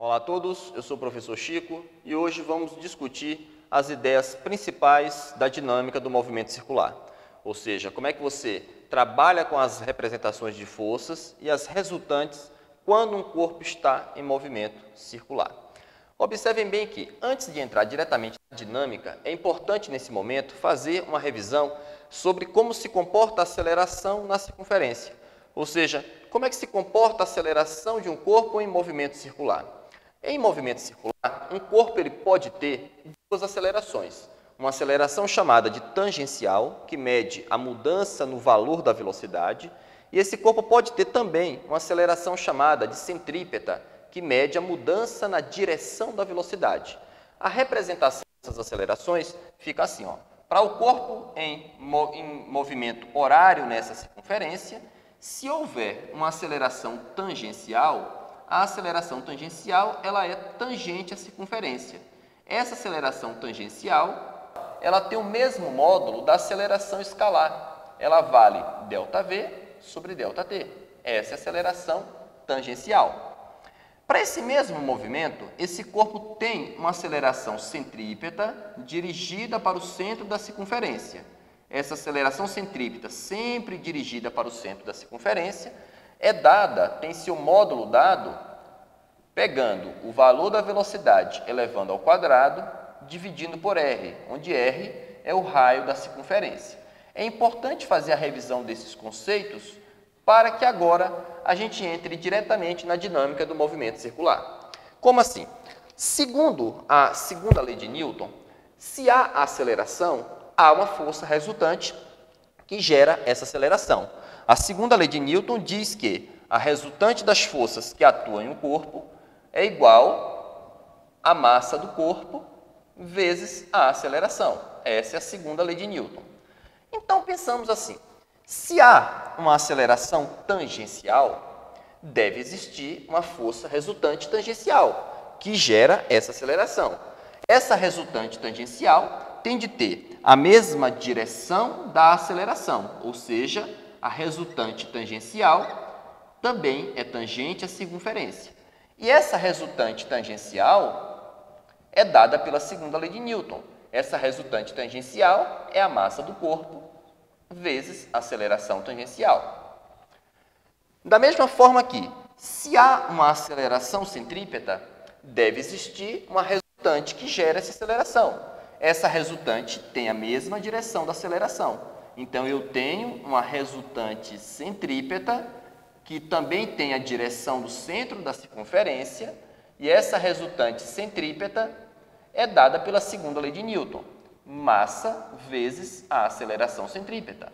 Olá a todos, eu sou o professor Chico e hoje vamos discutir as ideias principais da dinâmica do movimento circular. Ou seja, como é que você trabalha com as representações de forças e as resultantes quando um corpo está em movimento circular. Observem bem que, antes de entrar diretamente na dinâmica, é importante nesse momento fazer uma revisão sobre como se comporta a aceleração na circunferência. Ou seja, como é que se comporta a aceleração de um corpo em movimento circular. Em movimento circular, um corpo ele pode ter duas acelerações. Uma aceleração chamada de tangencial, que mede a mudança no valor da velocidade, e esse corpo pode ter também uma aceleração chamada de centrípeta, que mede a mudança na direção da velocidade. A representação dessas acelerações fica assim, ó. Para o corpo em movimento horário nessa circunferência, se houver uma aceleração tangencial, a aceleração tangencial ela é tangente à circunferência. Essa aceleração tangencial ela tem o mesmo módulo da aceleração escalar. Ela vale ΔV sobre ΔT. Essa é a aceleração tangencial. Para esse mesmo movimento, esse corpo tem uma aceleração centrípeta dirigida para o centro da circunferência. Essa aceleração centrípeta, sempre dirigida para o centro da circunferência, é dada, tem seu módulo dado, pegando o valor da velocidade elevando ao quadrado, dividindo por R, onde R é o raio da circunferência. É importante fazer a revisão desses conceitos para que agora a gente entre diretamente na dinâmica do movimento circular. Como assim? Segundo a segunda lei de Newton, se há aceleração, há uma força resultante que gera essa aceleração. A segunda lei de Newton diz que a resultante das forças que atuam em um corpo é igual à massa do corpo vezes a aceleração. Essa é a segunda lei de Newton. Então, pensamos assim, se há uma aceleração tangencial, deve existir uma força resultante tangencial, que gera essa aceleração. Essa resultante tangencial tem de ter a mesma direção da aceleração, ou seja, a resultante tangencial também é tangente à circunferência. E essa resultante tangencial é dada pela segunda lei de Newton. Essa resultante tangencial é a massa do corpo vezes a aceleração tangencial. Da mesma forma que, se há uma aceleração centrípeta, deve existir uma resultante que gera essa aceleração. Essa resultante tem a mesma direção da aceleração. Então, eu tenho uma resultante centrípeta que também tem a direção do centro da circunferência, e essa resultante centrípeta é dada pela segunda lei de Newton, massa vezes a aceleração centrípeta.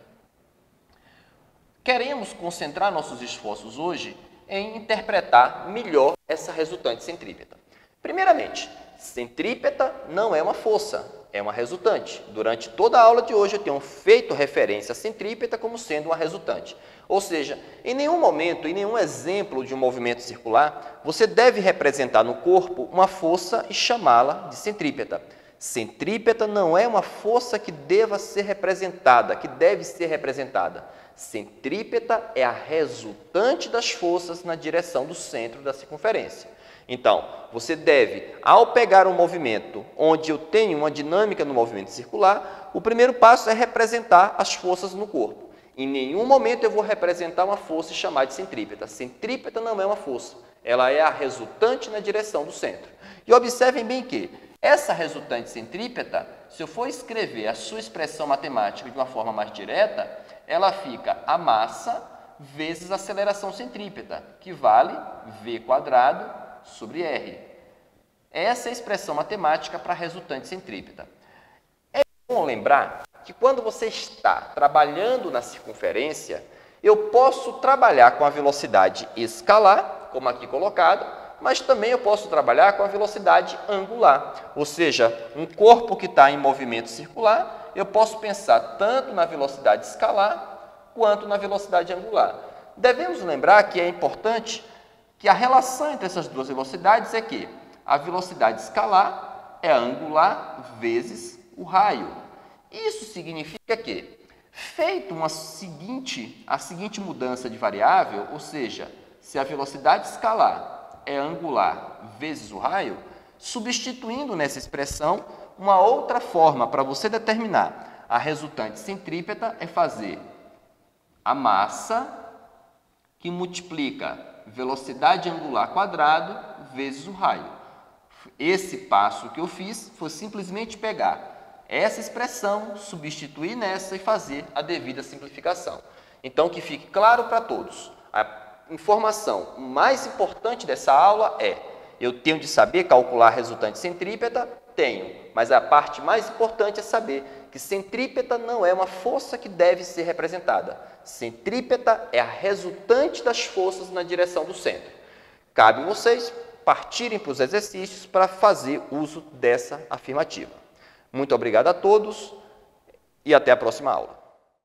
Queremos concentrar nossos esforços hoje em interpretar melhor essa resultante centrípeta. Primeiramente, centrípeta não é uma força, é uma resultante. Durante toda a aula de hoje eu tenho feito referência à centrípeta como sendo uma resultante. Ou seja, em nenhum momento, em nenhum exemplo de um movimento circular, você deve representar no corpo uma força e chamá-la de centrípeta. Centrípeta não é uma força que deva ser representada, que deve ser representada. Centrípeta é a resultante das forças na direção do centro da circunferência. Então, você deve, ao pegar um movimento onde eu tenho uma dinâmica no movimento circular, o primeiro passo é representar as forças no corpo. Em nenhum momento eu vou representar uma força e chamar de centrípeta. Centrípeta não é uma força, ela é a resultante na direção do centro. E observem bem que essa resultante centrípeta, se eu for escrever a sua expressão matemática de uma forma mais direta, ela fica a massa vezes a aceleração centrípeta, que vale V² sobre R. Essa é a expressão matemática para a resultante centrípeta. É bom lembrar que quando você está trabalhando na circunferência, eu posso trabalhar com a velocidade escalar, como aqui colocado, mas também eu posso trabalhar com a velocidade angular. Ou seja, um corpo que está em movimento circular, eu posso pensar tanto na velocidade escalar quanto na velocidade angular. Devemos lembrar que é importante que a relação entre essas duas velocidades é que a velocidade escalar é a angular vezes o raio. Isso significa que, feito a seguinte mudança de variável, ou seja, se a velocidade escalar é angular vezes o raio, substituindo nessa expressão uma outra forma para você determinar a resultante centrípeta é fazer a massa que multiplica velocidade angular quadrado vezes o raio. Esse passo que eu fiz foi simplesmente pegar essa expressão, substituir nessa e fazer a devida simplificação. Então, que fique claro para todos, a informação mais importante dessa aula é: eu tenho de saber calcular a resultante centrípeta? Tenho, mas a parte mais importante é saber que centrípeta não é uma força que deve ser representada. Centrípeta é a resultante das forças na direção do centro. Cabe a vocês partirem para os exercícios para fazer uso dessa afirmativa. Muito obrigado a todos e até a próxima aula.